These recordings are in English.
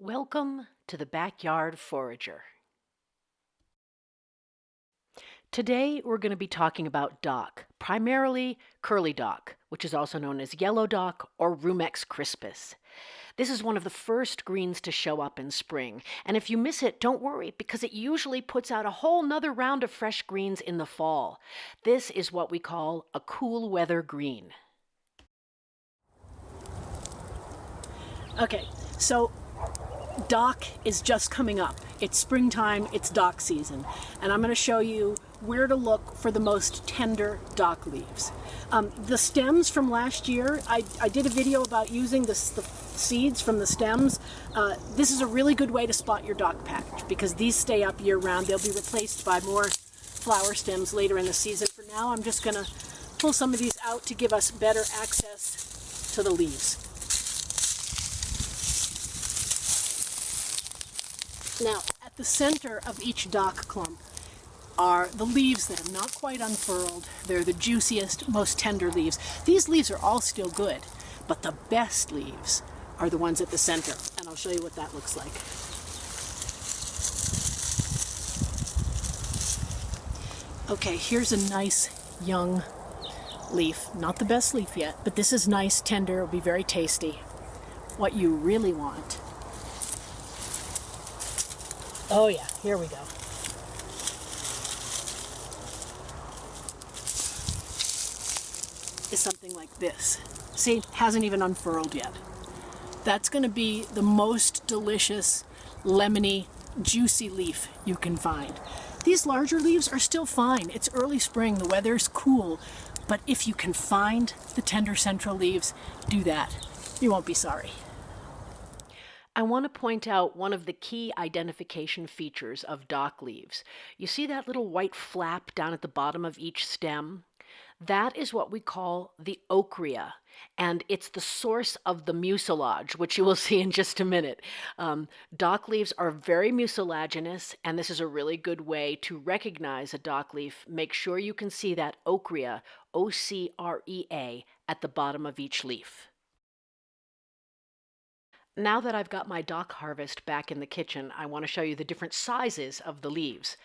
Welcome to the Backyard Forager. Today we're going to be talking about dock, primarily curly dock, which is also known as yellow dock or Rumex crispus. This is one of the first greens to show up in spring, and if you miss it, don't worry, because it usually puts out a whole nother round of fresh greens in the fall. This is what we call a cool weather green. Okay, so dock is just coming up. It's springtime, it's dock season, and I'm going to show you where to look for the most tender dock leaves. The stems from last year, I did a video about using the seeds from the stems. This is a really good way to spot your dock patch because these stay up year round. They'll be replaced by more flower stems later in the season. For now, I'm just going to pull some of these out to give us better access to the leaves. Now, at the center of each dock clump are the leaves that have not quite unfurled. They're the juiciest, most tender leaves. These leaves are all still good, but the best leaves are the ones at the center, and I'll show you what that looks like. Okay, here's a nice young leaf. Not the best leaf yet, but this is nice, tender, it'll be very tasty. What you really want. Oh yeah, here we go. Is something like this. See, hasn't even unfurled yet. That's going to be the most delicious, lemony, juicy leaf you can find. These larger leaves are still fine. It's early spring, the weather's cool, but if you can find the tender central leaves, do that. You won't be sorry. I want to point out one of the key identification features of dock leaves. You see that little white flap down at the bottom of each stem? That is what we call the ochrea, and it's the source of the mucilage, which you will see in just a minute. Dock leaves are very mucilaginous, and this is a really good way to recognize a dock leaf. Make sure you can see that ochrea, O-C-R-E-A, at the bottom of each leaf. Now that I've got my dock harvest back in the kitchen, I want to show you the different sizes of the leaves.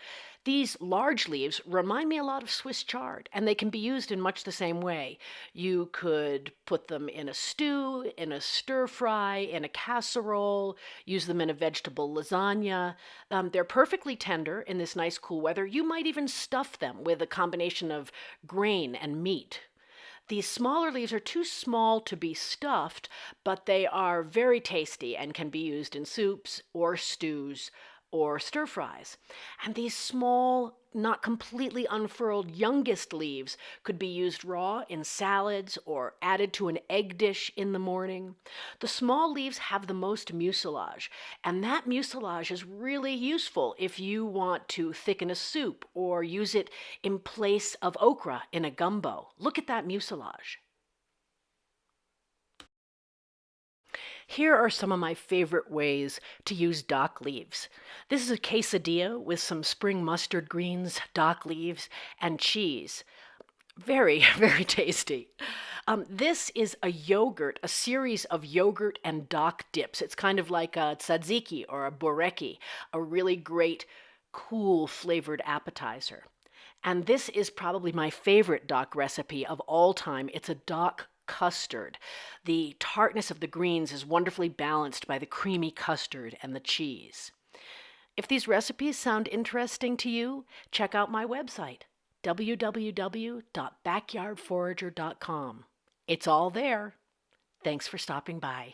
These large leaves remind me a lot of Swiss chard, and they can be used in much the same way. You could put them in a stew, in a stir fry, in a casserole, use them in a vegetable lasagna. They're perfectly tender in this nice cool weather. You might even stuff them with a combination of grain and meat. These smaller leaves are too small to be stuffed, but they are very tasty and can be used in soups or stews or stir fries. And these small, not completely unfurled youngest leaves could be used raw in salads or added to an egg dish in the morning. The small leaves have the most mucilage, and that mucilage is really useful if you want to thicken a soup or use it in place of okra in a gumbo. Look at that mucilage. Here are some of my favorite ways to use dock leaves. This is a quesadilla with some spring mustard greens, dock leaves, and cheese. Very, very tasty. This is a yogurt, a series of yogurt and dock dips. It's kind of like a tzatziki or a boreki, a really great, cool flavored appetizer. And this is probably my favorite dock recipe of all time. It's a dock custard. The tartness of the greens is wonderfully balanced by the creamy custard and the cheese. If these recipes sound interesting to you, check out my website, www.backyardforager.com. It's all there. Thanks for stopping by.